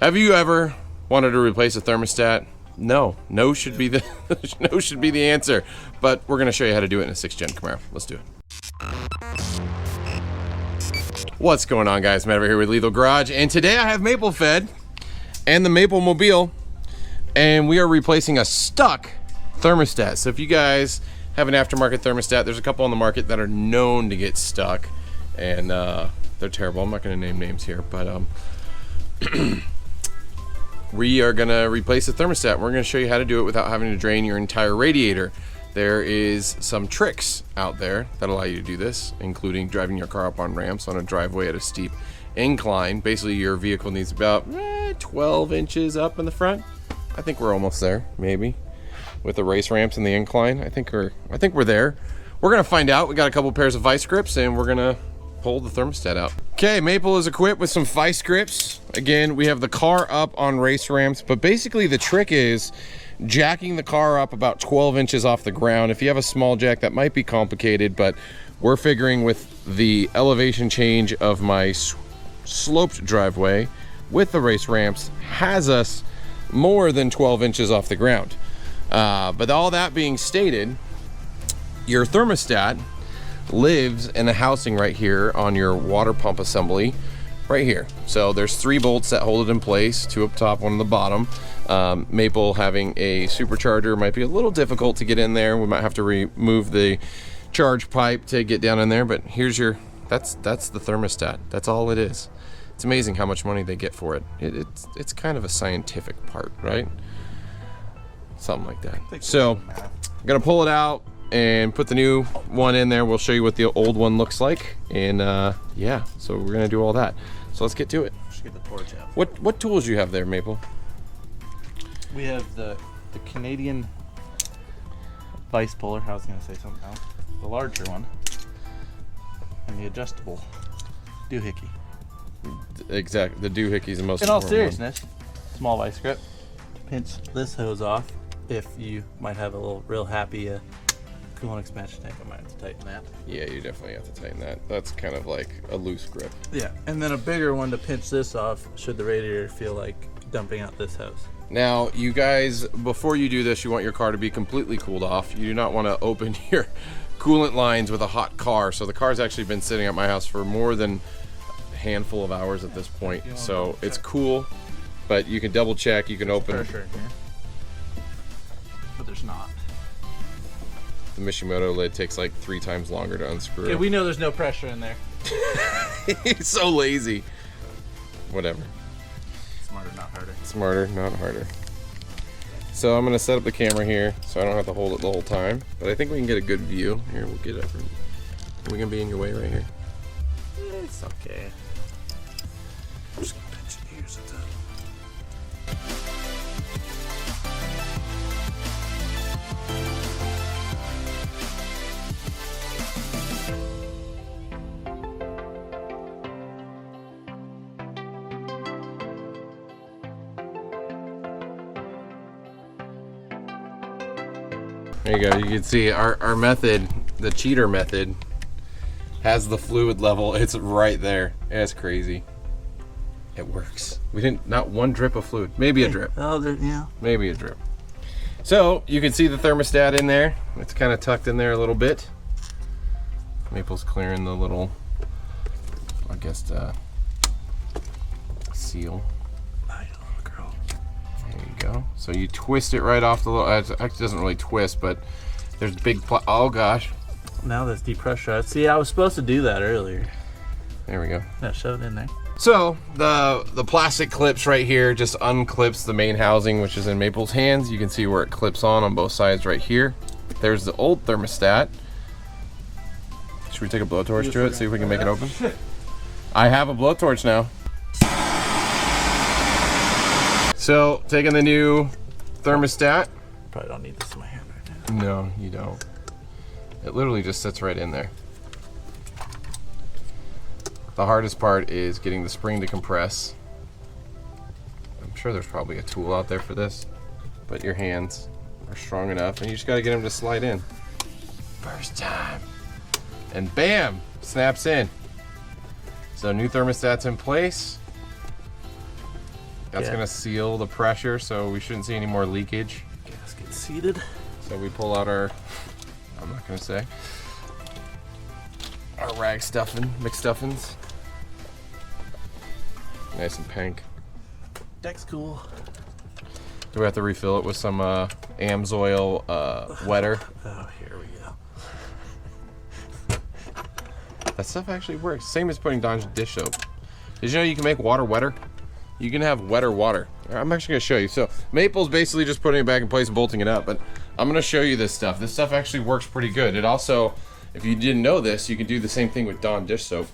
Have you ever wanted to replace a thermostat? No. No should be the no should be the answer. But we're gonna show you how to do it in a 6th gen Camaro. Let's do it. What's going on, guys? Matt over here with Lethal Garage, and today I have Maple Fed and the Maple Mobile, and we are replacing a stuck thermostat. So if you guys have an aftermarket thermostat, there's a couple on the market that are known to get stuck, and they're terrible. I'm not going to name names here, but we are going to replace the thermostat. We're going to show you how to do it without having to drain your entire radiator. There is some tricks out there that allow you to do this, including driving your car up on ramps on a driveway at a steep incline. Basically, your vehicle needs about 12 inches up in the front. I think we're almost there, maybe, with the race ramps and the incline. I think we're there. We're gonna find out. We got a couple pairs of vice grips, and we're gonna pull the thermostat out. Okay, Maple is equipped with some vice grips. Again, we have the car up on race ramps, but basically the trick is jacking the car up about 12 inches off the ground. If you have a small jack, that might be complicated, but we're figuring with the elevation change of my sloped driveway with the race ramps has us more than 12 inches off the ground. But all that being stated, your thermostat lives in a housing right here on your water pump assembly right here. So there's 3 bolts that hold it in place, 2 up top, 1 on the bottom. Maple having a supercharger might be a little difficult to get in there. We might have to remove the charge pipe to get down in there, but here's your, that's the thermostat. That's all it is. It's amazing how much money they get for it. It's kind of a scientific part, right? Something like that. So I'm gonna pull it out and put the new one in there. We'll show you what the old one looks like, and yeah, so we're gonna do all that. So let's get to it. Let's get the torch out. What tools you have there, Maple? We have the Canadian vice puller. I was gonna say something else. The larger one, and the adjustable doohickey. Exactly, the doohickey's the most In all important seriousness, small vice grip to pinch this hose off. If you might have a little real happy coolant expansion tank, I might have to tighten that. Yeah, you definitely have to tighten that. That's kind of like a loose grip. Yeah, and then a bigger one to pinch this off should the radiator feel like dumping out this hose. Now, you guys, before you do this, you want your car to be completely cooled off. You do not want to open your coolant lines with a hot car. So the car's actually been sitting at my house for more than a handful of hours at this point. So it's cool, but you can double check. You can open. Pressure in here. But there's not. The Mishimoto lid takes like 3 times longer to unscrew. Okay, we know there's no pressure in there. He's so lazy. Whatever. Smarter, not harder. Smarter, not harder. So I'm gonna set up the camera here so I don't have to hold it the whole time. But I think we can get a good view. Here, we'll get it. Are we gonna be in your way right here? It's okay. I'm just gonna pinch it here so it's There you go. You can see our method, the cheater method, has the fluid level. It's right there. It's crazy. It works. We didn't, not one drip of fluid. Maybe a drip. Oh, there, yeah. Maybe a drip. So you can see the thermostat in there. It's kind of tucked in there a little bit. Maple's clearing the little, I guess, seal. There you go. So you twist it right off the little, it actually doesn't really twist, but there's big, oh gosh. Now that's depressurized. See, I was supposed to do that earlier. There we go. Yeah, shove it in there. So the plastic clips right here just unclips the main housing, which is in Maple's hands. You can see where it clips on both sides right here. There's the old thermostat. Should we take a blowtorch to it, see if we can make it open? I have a blowtorch now. So, taking the new thermostat. Probably don't need this in my hand right now. No, you don't. It literally just sits right in there. The hardest part is getting the spring to compress. I'm sure there's probably a tool out there for this, but your hands are strong enough and you just gotta get them to slide in. First time. And bam, snaps in. So new thermostat's in place. That's gonna seal the pressure, so we shouldn't see any more leakage. Gasket seated. So we pull out our, I'm not gonna say, our rag stuffing, McStuffins. Nice and pink. Deck's cool. Do we have to refill it with some Amsoil wetter? Oh, here we go. That stuff actually works. Same as putting Dawn's dish soap. Did you know you can make water wetter? You can have wetter water. I'm actually gonna show you. So Maple's basically just putting it back in place and bolting it up, but I'm gonna show you this stuff. This stuff actually works pretty good. It also, if you didn't know this, you can do the same thing with Dawn dish soap.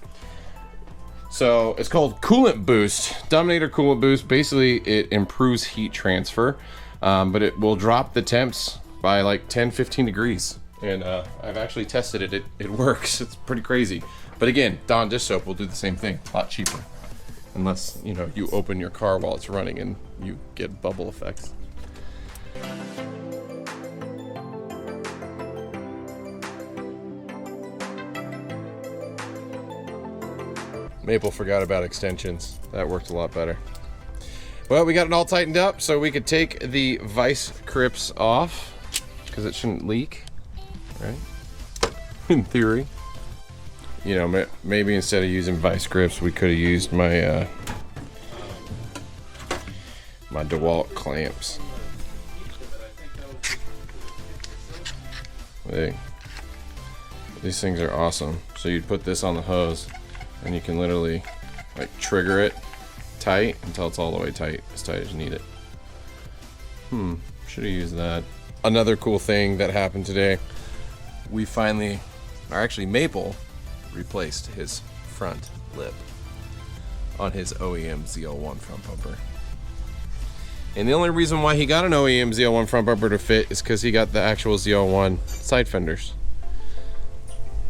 So it's called Coolant Boost, Dominator Coolant Boost. Basically, it improves heat transfer, but it will drop the temps by like 10, 15 degrees. And I've actually tested it. It works. It's pretty crazy. But again, Dawn dish soap will do the same thing. A lot cheaper, unless you open your car while it's running and you get bubble effects. Maple forgot about extensions. That worked a lot better. Well, we got it all tightened up so we could take the vice grips off because it shouldn't leak, right? In theory. Maybe instead of using vice grips, we could have used my my DeWalt clamps. Hey, these things are awesome. So you'd put this on the hose and you can literally like trigger it tight until it's all the way tight as you need it. Should have used that. Another cool thing that happened today, we finally, or actually Maple replaced his front lip on his OEM ZL1 front bumper. And the only reason why he got an OEM ZL1 front bumper to fit is because he got the actual ZL1 side fenders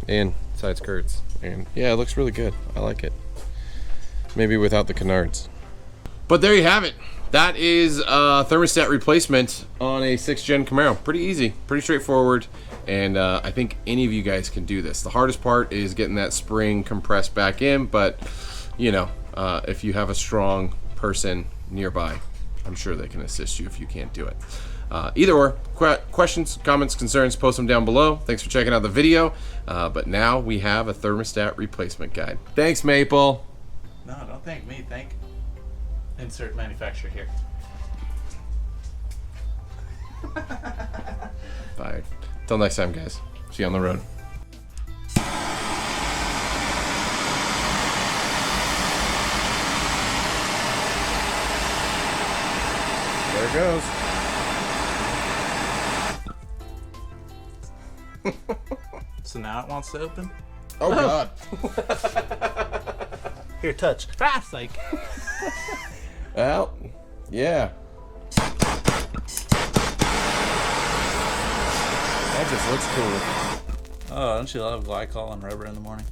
and side skirts. And yeah, it looks really good. I like it. Maybe without the canards. But there you have it. That is a thermostat replacement on a 6th gen Camaro. Pretty easy, pretty straightforward. And I think any of you guys can do this. The hardest part is getting that spring compressed back in, but if you have a strong person nearby, I'm sure they can assist you if you can't do it. Either or, questions, comments, concerns, post them down below. Thanks for checking out the video. But now we have a thermostat replacement guide. Thanks, Maple. No, don't thank me. Thank insert manufacturer here. Bye. Till next time, guys. See you on the road. There it goes. So now it wants to open? Oh, God. Here, touch. Fast, like. Well, yeah. That just looks cool. Oh, don't you love glycol and rubber in the morning?